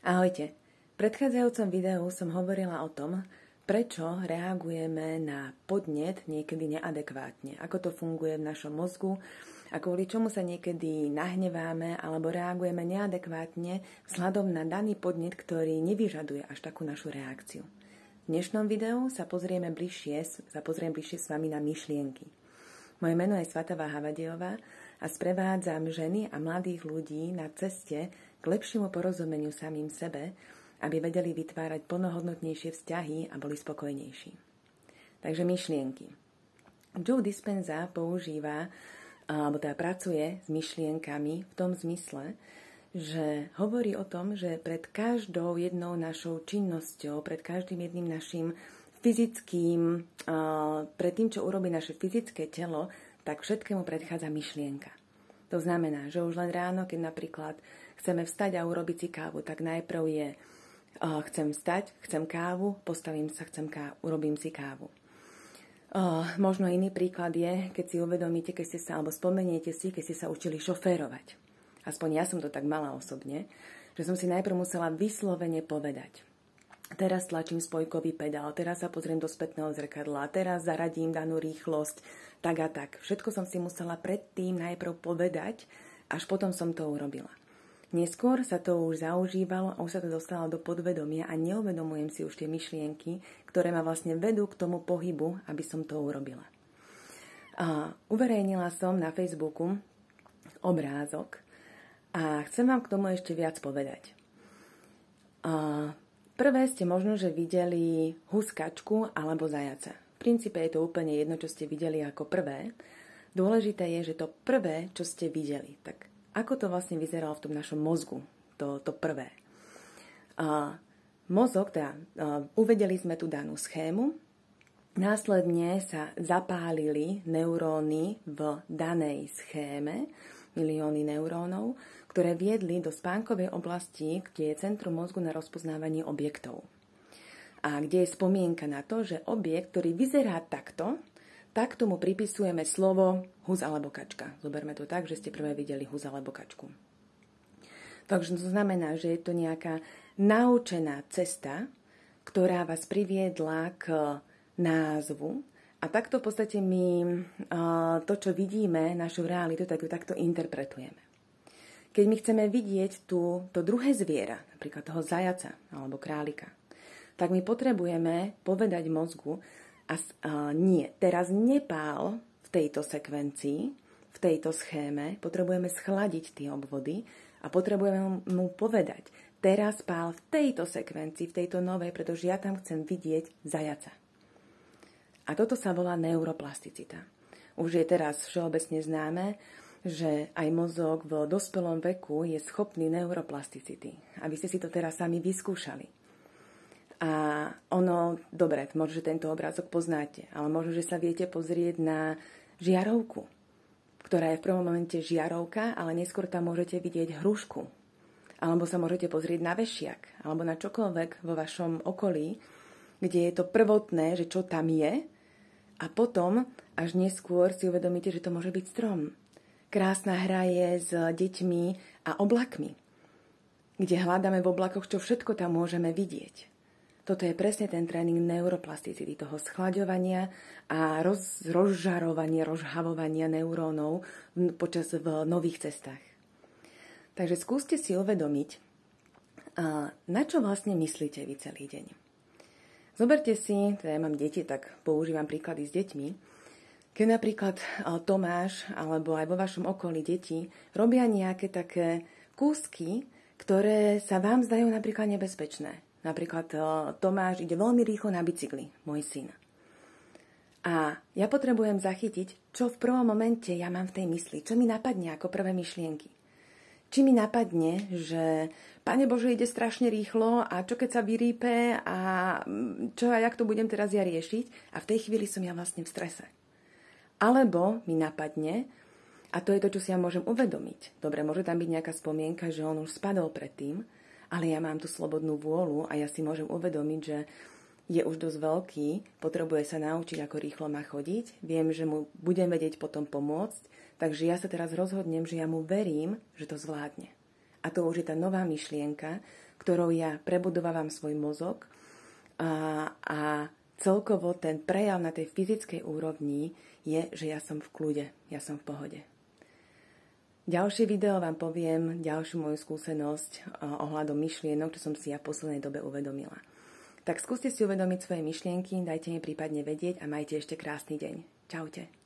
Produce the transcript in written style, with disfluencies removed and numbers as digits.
Ahojte. V predchádzajúcom videu som hovorila o tom, prečo reagujeme na podnet niekedy neadekvátne, ako to funguje v našom mozgu a kvôli čomu sa niekedy nahneváme alebo reagujeme neadekvátne vzhľadom na daný podnet, ktorý nevyžaduje až takú našu reakciu. V dnešnom videu sa pozriem bližšie s vami na myšlienky. Moje meno je Svatava Havadejová a sprevádzam ženy a mladých ľudí na ceste k lepšiemu porozumeniu samým sebe, aby vedeli vytvárať plnohodnotnejšie vzťahy a boli spokojnejší. Takže myšlienky. Joe Dispenza pracuje s myšlienkami v tom zmysle, že hovorí o tom, že pred každou jednou našou činnosťou, pred každým jedným našim fyzickým, pred tým, čo urobí naše fyzické telo, tak všetkému predchádza myšlienka. To znamená, že už len ráno, keď napríklad chceme vstať a urobiť si kávu, tak najprv je chcem vstať, chcem kávu, postavím sa, urobím si kávu. Možno iný príklad je, keď si uvedomíte, alebo spomeniete si, keď ste sa učili šoférovať. Aspoň ja som to tak mala osobne, že som si najprv musela vyslovene povedať. Teraz tlačím spojkový pedál, teraz sa pozriem do spätného zrkadla, teraz zaradím danú rýchlosť, tak a tak. Všetko som si musela predtým najprv povedať, až potom som to urobila. Neskôr sa to už zaužívalo a už sa to dostalo do podvedomia a neuvedomujem si už tie myšlienky, ktoré ma vlastne vedú k tomu pohybu, aby som to urobila. Uverejnila som na Facebooku obrázok a chcem vám k tomu ešte viac povedať. Prvé ste možno, že videli huskačku alebo zajaca. V princípe je to úplne jedno, čo ste videli ako prvé. Dôležité je, že to prvé, čo ste videli, tak ako to vlastne vyzeralo v tom našom mozgu, to prvé. Mozog, uvedeli sme tú danú schému, následne sa zapálili neuróny v danej schéme, milióny neurónov, ktoré viedli do spánkovej oblasti, kde je centrum mozgu na rozpoznávanie objektov. A kde je spomienka na to, že objekt, ktorý vyzerá takto, tak tomu pripisujeme slovo hus alebo kačka. Zoberme to tak, že ste prvé videli hus alebo kačku. Takže to znamená, že je to nejaká naučená cesta, ktorá vás priviedla k názvu. A takto v podstate my to, čo vidíme, našu realitu, tak ju takto interpretujeme. Keď my chceme vidieť to druhé zviera, napríklad toho zajaca alebo králika, tak my potrebujeme povedať mozgu, nie, teraz nepál v tejto sekvencii, v tejto schéme, potrebujeme schladiť tie obvody a potrebujeme mu povedať, teraz pál v tejto sekvencii, v tejto novej, pretože ja tam chcem vidieť zajaca. A toto sa volá neuroplasticita. Už je teraz všeobecne známe, že aj mozog v dospelom veku je schopný neuroplasticity. Aby ste si to teraz sami vyskúšali. A dobre, možno, že tento obrázok poznáte, ale možno, že sa viete pozrieť na žiarovku, ktorá je v prvom momente žiarovka, ale neskôr tam môžete vidieť hrušku. Alebo sa môžete pozrieť na vešiak, alebo na čokoľvek vo vašom okolí, kde je to prvotné, že čo tam je, a potom až neskôr si uvedomíte, že to môže byť strom. Krásna hra je s deťmi a oblakmi, kde hľadáme v oblakoch, čo všetko tam môžeme vidieť. Toto je presne ten tréning neuroplasticity, toho schlaďovania a rozžarovania neurónov v nových cestách. Takže skúste si uvedomiť, na čo vlastne myslíte vy celý deň. Zoberte si, ja mám deti, tak používam príklady s deťmi. Keď napríklad Tomáš alebo aj vo vašom okolí deti robia nejaké také kúsky, ktoré sa vám zdajú napríklad nebezpečné. Napríklad Tomáš ide veľmi rýchlo na bicykli, môj syn. A ja potrebujem zachytiť, čo v prvom momente ja mám v tej mysli, čo mi napadne ako prvé myšlienky. Či mi napadne, že Pane Bože, ide strašne rýchlo a čo keď sa vyrýpe a čo a jak to budem teraz ja riešiť? A v tej chvíli som ja vlastne v strese. Alebo mi napadne, a to je to, čo si ja môžem uvedomiť. Dobre, môže tam byť nejaká spomienka, že on už spadol predtým, ale ja mám tú slobodnú vôľu a ja si môžem uvedomiť, že je už dosť veľký, potrebuje sa naučiť, ako rýchlo má chodiť, viem, že mu budem vedieť potom pomôcť, takže ja sa teraz rozhodnem, že ja mu verím, že to zvládne. A to už je tá nová myšlienka, ktorou ja prebudovávam svoj mozog a celkovo ten prejav na tej fyzickej úrovni je, že ja som v kľude, ja som v pohode. Ďalšie video vám poviem ďalšiu moju skúsenosť ohľadom myšlienok, čo som si ja v poslednej dobe uvedomila. Tak skúste si uvedomiť svoje myšlienky, dajte mi prípadne vedieť a majte ešte krásny deň. Čaute.